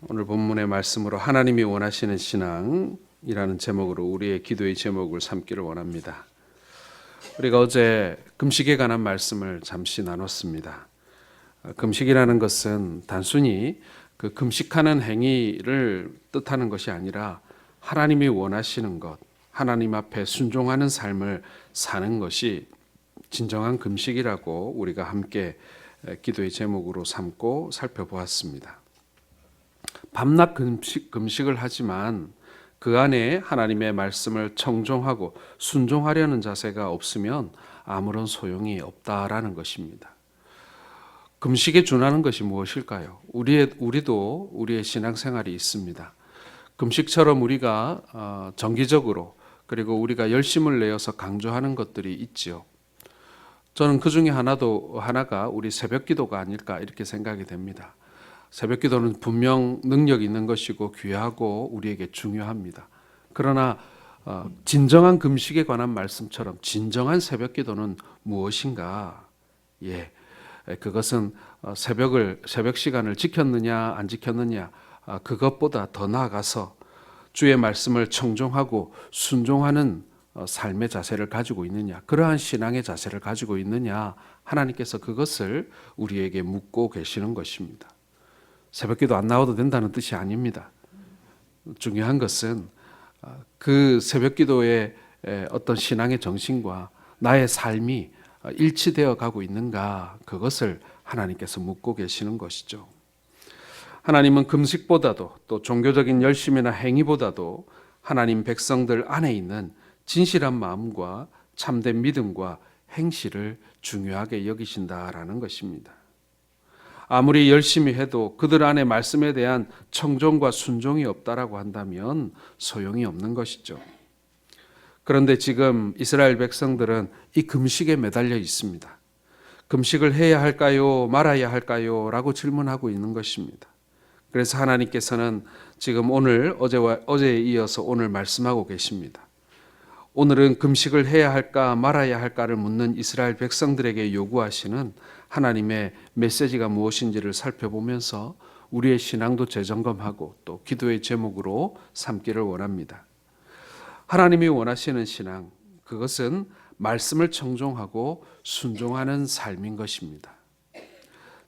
오늘 본문의 말씀으로 하나님이 원하시는 신앙이라는 제목으로 우리의 기도의 제목을 삼기를 원합니다. 우리가 어제 금식에 관한 말씀을 잠시 나눴습니다. 금식이라는 것은 단순히 그 금식하는 행위를 뜻하는 것이 아니라 하나님이 원하시는 것, 하나님 앞에 순종하는 삶을 사는 것이 진정한 금식이라고 우리가 함께 기도의 제목으로 삼고 살펴보았습니다. 밤낮 금식을 하지만 그 안에 하나님의 말씀을 청종하고 순종하려는 자세가 없으면 아무런 소용이 없다라는 것입니다. 금식에 준하는 것이 무엇일까요? 우리도 우리의 신앙생활이 있습니다. 금식처럼 우리가 정기적으로 그리고 우리가 열심을 내어서 강조하는 것들이 있지요. 저는 그 중에 하나가 우리 새벽기도가 아닐까 이렇게 생각이 됩니다. 새벽기도는 분명 능력 있는 것이고 귀하고 우리에게 중요합니다. 그러나 진정한 금식에 관한 말씀처럼 진정한 새벽기도는 무엇인가? 그것은 새벽 시간을 지켰느냐 안 지켰느냐 그것보다 더 나아가서 주의 말씀을 청종하고 순종하는 삶의 자세를 가지고 있느냐, 그러한 신앙의 자세를 가지고 있느냐, 하나님께서 그것을 우리에게 묻고 계시는 것입니다. 새벽기도 안 나와도 된다는 뜻이 아닙니다. 중요한 것은 그 새벽기도의 어떤 신앙의 정신과 나의 삶이 일치되어 가고 있는가, 그것을 하나님께서 묻고 계시는 것이죠. 하나님은 금식보다도 또 종교적인 열심이나 행위보다도 하나님 백성들 안에 있는 진실한 마음과 참된 믿음과 행실을 중요하게 여기신다라는 것입니다. 아무리 열심히 해도 그들 안에 말씀에 대한 청종과 순종이 없다라고 한다면 소용이 없는 것이죠. 그런데 지금 이스라엘 백성들은 이 금식에 매달려 있습니다. 금식을 해야 할까요? 말아야 할까요? 라고 질문하고 있는 것입니다. 그래서 하나님께서는 지금 어제에 이어서 오늘 말씀하고 계십니다. 오늘은 금식을 해야 할까 말아야 할까를 묻는 이스라엘 백성들에게 요구하시는 하나님의 메시지가 무엇인지를 살펴보면서 우리의 신앙도 재점검하고 또 기도의 제목으로 삼기를 원합니다. 하나님이 원하시는 신앙, 그것은 말씀을 청종하고 순종하는 삶인 것입니다.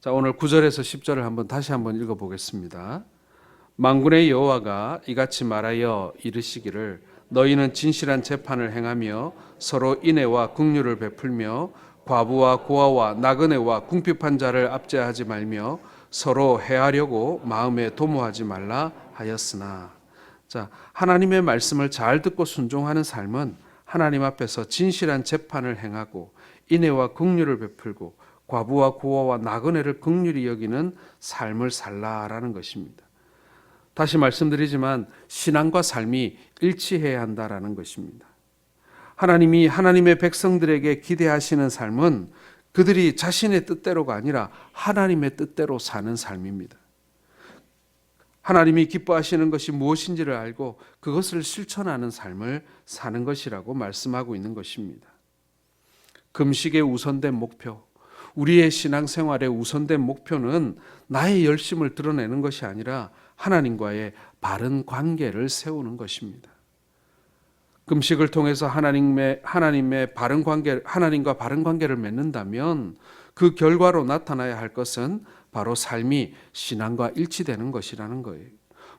자, 오늘 9절에서 10절을 다시 한번 읽어보겠습니다. 만군의 여호와가 이같이 말하여 이르시기를 너희는 진실한 재판을 행하며 서로 인애와 긍휼을 베풀며 과부와 고아와 나그네와 궁핍한 자를 압제하지 말며 서로 해하려고 마음에 도모하지 말라 하였으나. 자, 하나님의 말씀을 잘 듣고 순종하는 삶은 하나님 앞에서 진실한 재판을 행하고 인애와 긍휼을 베풀고 과부와 고아와 나그네를 긍휼히 여기는 삶을 살라라는 것입니다. 다시 말씀드리지만 신앙과 삶이 일치해야 한다라는 것입니다. 하나님이 하나님의 백성들에게 기대하시는 삶은 그들이 자신의 뜻대로가 아니라 하나님의 뜻대로 사는 삶입니다. 하나님이 기뻐하시는 것이 무엇인지를 알고 그것을 실천하는 삶을 사는 것이라고 말씀하고 있는 것입니다. 금식의 우선된 목표, 우리의 신앙생활의 우선된 목표는 나의 열심을 드러내는 것이 아니라 하나님과의 바른 관계를 세우는 것입니다. 금식을 통해서 하나님과 바른 관계를 맺는다면 그 결과로 나타나야 할 것은 바로 삶이 신앙과 일치되는 것이라는 거예요.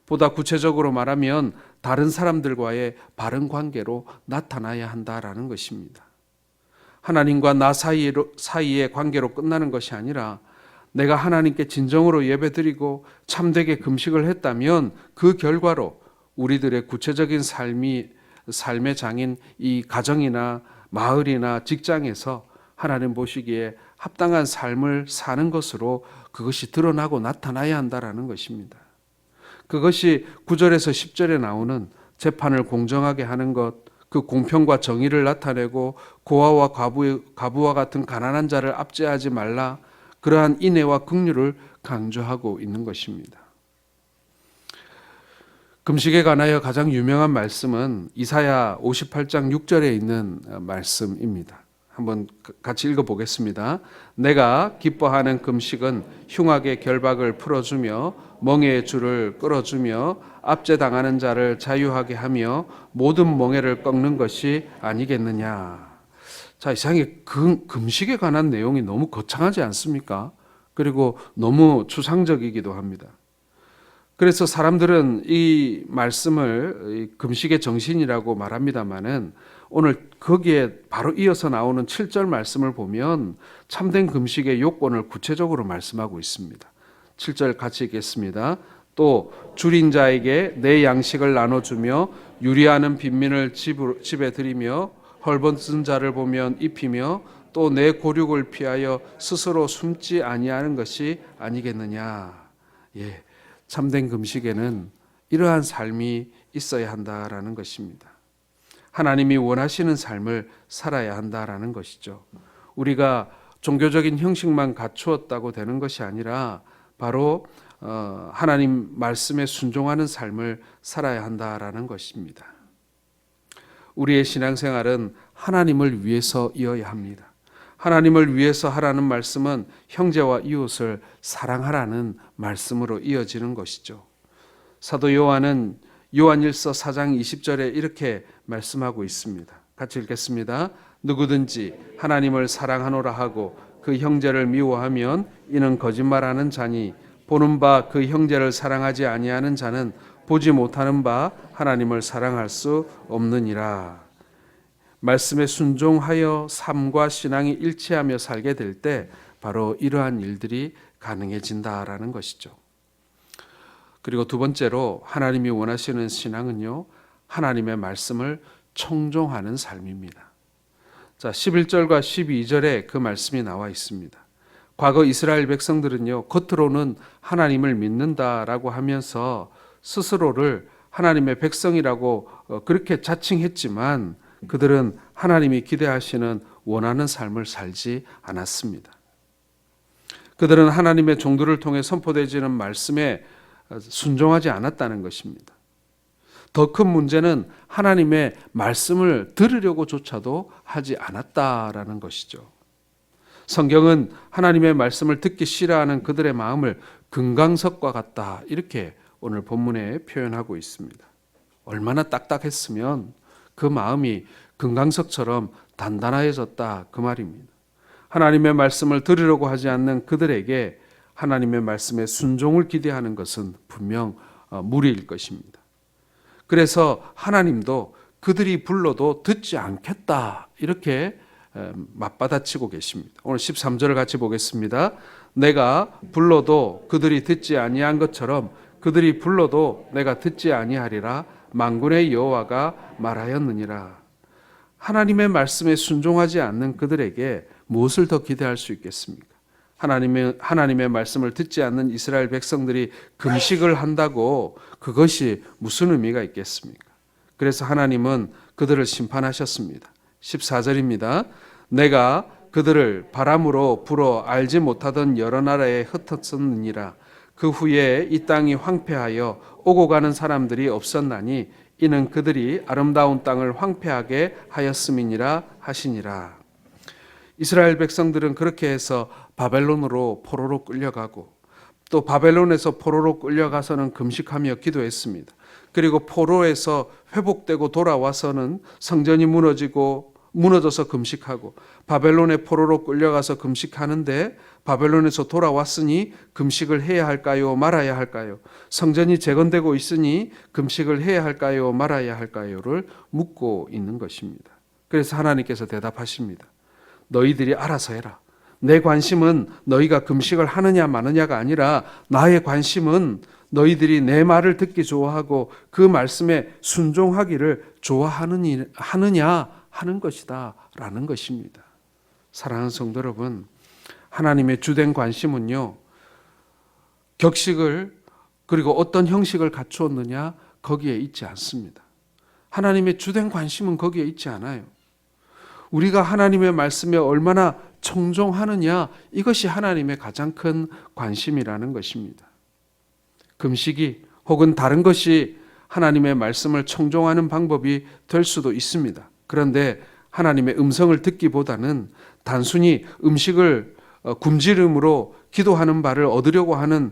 보다 구체적으로 말하면 다른 사람들과의 바른 관계로 나타나야 한다라는 것입니다. 하나님과 나 사이의 관계로 끝나는 것이 아니라 내가 하나님께 진정으로 예배드리고 참되게 금식을 했다면 그 결과로 우리들의 구체적인 삶의 장인 이 가정이나 마을이나 직장에서 하나님 보시기에 합당한 삶을 사는 것으로 그것이 드러나고 나타나야 한다라는 것입니다. 그것이 9절에서 10절에 나오는 재판을 공정하게 하는 것, 그 공평과 정의를 나타내고 고아와 과부와 같은 가난한 자를 압제하지 말라, 그러한 인애와 긍휼을 강조하고 있는 것입니다. 금식에 관하여 가장 유명한 말씀은 이사야 58장 6절에 있는 말씀입니다. 한번 같이 읽어보겠습니다. 내가 기뻐하는 금식은 흉악의 결박을 풀어주며 멍에의 줄을 끌어주며 압제당하는 자를 자유하게 하며 모든 멍에를 꺾는 것이 아니겠느냐. 자, 이상하게 금식에 관한 내용이 너무 거창하지 않습니까? 그리고 너무 추상적이기도 합니다. 그래서 사람들은 이 말씀을 금식의 정신이라고 말합니다마는 오늘 거기에 바로 이어서 나오는 7절 말씀을 보면 참된 금식의 요건을 구체적으로 말씀하고 있습니다. 7절 같이 읽겠습니다. 또 줄인 자에게 내 양식을 나눠주며 유리하는 빈민을 집에 들이며 헐벗은 자를 보면 입히며 또 내 고륙을 피하여 스스로 숨지 아니하는 것이 아니겠느냐. 예, 참된 금식에는 이러한 삶이 있어야 한다라는 것입니다. 하나님이 원하시는 삶을 살아야 한다라는 것이죠. 우리가 종교적인 형식만 갖추었다고 되는 것이 아니라 바로 하나님 말씀에 순종하는 삶을 살아야 한다라는 것입니다. 우리의 신앙생활은 하나님을 위해서이어야 합니다. 하나님을 위해서 하라는 말씀은 형제와 이웃을 사랑하라는 말씀으로 이어지는 것이죠. 사도 요한은 요한일서 4장 20절에 이렇게 말씀하고 있습니다. 같이 읽겠습니다. 누구든지 하나님을 사랑하노라 하고 그 형제를 미워하면 이는 거짓말하는 자니 보는 바 그 형제를 사랑하지 아니하는 자는 보지 못하는 바 하나님을 사랑할 수 없느니라. 말씀에 순종하여 삶과 신앙이 일치하며 살게 될 때 바로 이러한 일들이 가능해진다라는 것이죠. 그리고 두 번째로 하나님이 원하시는 신앙은요, 하나님의 말씀을 청종하는 삶입니다. 자, 11절과 12절에 그 말씀이 나와 있습니다. 과거 이스라엘 백성들은요, 겉으로는 하나님을 믿는다라고 하면서 스스로를 하나님의 백성이라고 그렇게 자칭했지만 그들은 하나님이 기대하시는 원하는 삶을 살지 않았습니다. 그들은 하나님의 종들을 통해 선포되어지는 말씀에 순종하지 않았다는 것입니다. 더 큰 문제는 하나님의 말씀을 들으려고조차도 하지 않았다라는 것이죠. 성경은 하나님의 말씀을 듣기 싫어하는 그들의 마음을 금강석과 같다, 이렇게 오늘 본문에 표현하고 있습니다. 얼마나 딱딱했으면 그 마음이 금강석처럼 단단해졌다, 그 말입니다. 하나님의 말씀을 들으려고 하지 않는 그들에게 하나님의 말씀에 순종을 기대하는 것은 분명 무리일 것입니다. 그래서 하나님도 그들이 불러도 듣지 않겠다, 이렇게 맞받아치고 계십니다. 오늘 13절을 같이 보겠습니다. 내가 불러도 그들이 듣지 아니한 것처럼 그들이 불러도 내가 듣지 아니하리라. 만군의 여호와가 말하였느니라. 하나님의 말씀에 순종하지 않는 그들에게 무엇을 더 기대할 수 있겠습니까? 하나님의 말씀을 듣지 않는 이스라엘 백성들이 금식을 한다고 그것이 무슨 의미가 있겠습니까? 그래서 하나님은 그들을 심판하셨습니다. 14절입니다. 내가 그들을 바람으로 불어 알지 못하던 여러 나라에 흩었었느니라. 그 후에 이 땅이 황폐하여 오고 가는 사람들이 없었나니 이는 그들이 아름다운 땅을 황폐하게 하였음이니라 하시니라. 이스라엘 백성들은 그렇게 해서 바벨론으로 포로로 끌려가고 또 바벨론에서 포로로 끌려가서는 금식하며 기도했습니다. 그리고 포로에서 회복되고 돌아와서는 성전이 무너져서 금식하고 바벨론의 포로로 끌려가서 금식하는데 바벨론에서 돌아왔으니 금식을 해야 할까요? 말아야 할까요? 성전이 재건되고 있으니 금식을 해야 할까요? 말아야 할까요?를 묻고 있는 것입니다. 그래서 하나님께서 대답하십니다. 너희들이 알아서 해라. 내 관심은 너희가 금식을 하느냐 마느냐가 아니라 나의 관심은 너희들이 내 말을 듣기 좋아하고 그 말씀에 순종하기를 좋아하느냐 하는 것이다 라는 것입니다. 사랑하는 성도 여러분, 하나님의 주된 관심은요, 격식을 그리고 어떤 형식을 갖추었느냐 거기에 있지 않습니다. 하나님의 주된 관심은 거기에 있지 않아요. 우리가 하나님의 말씀에 얼마나 청종하느냐, 이것이 하나님의 가장 큰 관심이라는 것입니다. 금식이 혹은 다른 것이 하나님의 말씀을 청종하는 방법이 될 수도 있습니다. 그런데 하나님의 음성을 듣기보다는 단순히 음식을 굶주림으로 기도하는 바를 얻으려고 하는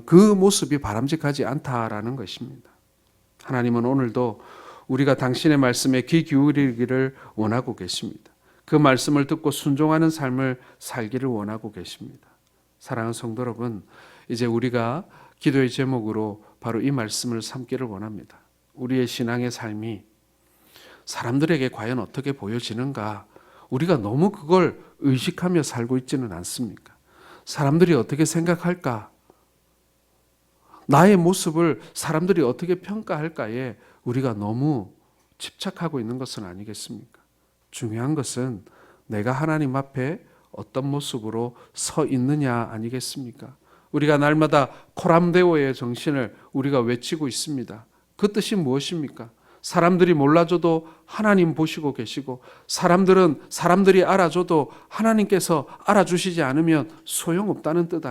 그 모습이 바람직하지 않다라는 것입니다. 하나님은 오늘도 우리가 당신의 말씀에 귀 기울이기를 원하고 계십니다. 그 말씀을 듣고 순종하는 삶을 살기를 원하고 계십니다. 사랑하는 성도 여러분, 이제 우리가 기도의 제목으로 바로 이 말씀을 삼기를 원합니다. 우리의 신앙의 삶이 사람들에게 과연 어떻게 보여지는가? 우리가 너무 그걸 의식하며 살고 있지는 않습니까? 사람들이 어떻게 생각할까? 나의 모습을 사람들이 어떻게 평가할까에 우리가 너무 집착하고 있는 것은 아니겠습니까? 중요한 것은 내가 하나님 앞에 어떤 모습으로 서 있느냐 아니겠습니까? 우리가 날마다 코람데오의 정신을 우리가 외치고 있습니다. 그 뜻이 무엇입니까? 사람들이 몰라줘도 하나님 보시고 계시고, 사람들이 알아줘도 하나님께서 알아주시지 않으면 소용없다는 뜻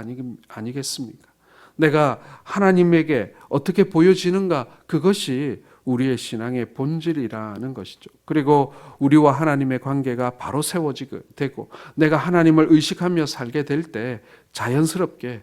아니겠습니까? 내가 하나님에게 어떻게 보여지는가, 그것이 우리의 신앙의 본질이라는 것이죠. 그리고 우리와 하나님의 관계가 바로 세워지게 되고, 내가 하나님을 의식하며 살게 될 때 자연스럽게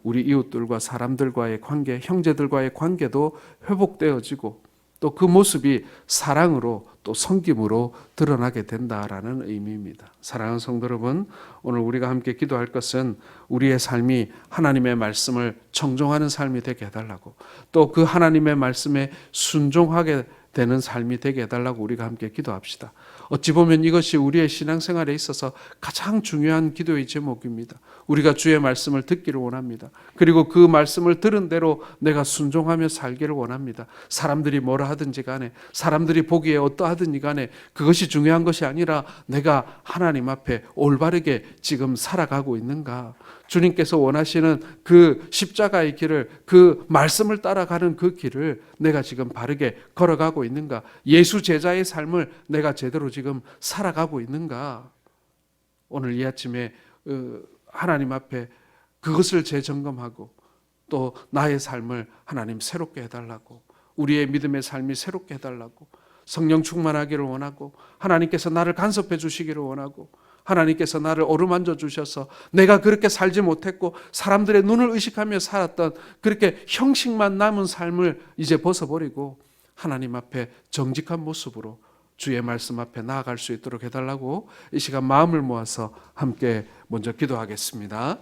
우리 이웃들과 사람들과의 관계, 형제들과의 관계도 회복되어지고, 또 그 모습이 사랑으로 또 섬김으로 드러나게 된다라는 의미입니다. 사랑하는 성도 여러분, 오늘 우리가 함께 기도할 것은 우리의 삶이 하나님의 말씀을 청종하는 삶이 되게 해달라고, 또 그 하나님의 말씀에 순종하게 되는 삶이 되게 해달라고 우리가 함께 기도합시다. 어찌 보면 이것이 우리의 신앙생활에 있어서 가장 중요한 기도의 제목입니다. 우리가 주의 말씀을 듣기를 원합니다. 그리고 그 말씀을 들은 대로 내가 순종하며 살기를 원합니다. 사람들이 뭐라 하든지 간에, 사람들이 보기에 어떠하든지 간에 그것이 중요한 것이 아니라 내가 하나님 앞에 올바르게 지금 살아가고 있는가, 주님께서 원하시는 그 십자가의 길을, 그 말씀을 따라가는 그 길을 내가 지금 바르게 걸어가고 있는가, 예수 제자의 삶을 내가 제대로 지금 살아가고 있는가. 오늘 이 아침에 하나님 앞에 그것을 재점검하고, 또 나의 삶을 하나님 새롭게 해달라고, 우리의 믿음의 삶이 새롭게 해달라고, 성령 충만하기를 원하고, 하나님께서 나를 간섭해 주시기를 원하고, 하나님께서 나를 어루만져 주셔서 내가 그렇게 살지 못했고 사람들의 눈을 의식하며 살았던 그렇게 형식만 남은 삶을 이제 벗어버리고 하나님 앞에 정직한 모습으로 주의 말씀 앞에 나아갈 수 있도록 해달라고 이 시간 마음을 모아서 함께 먼저 기도하겠습니다.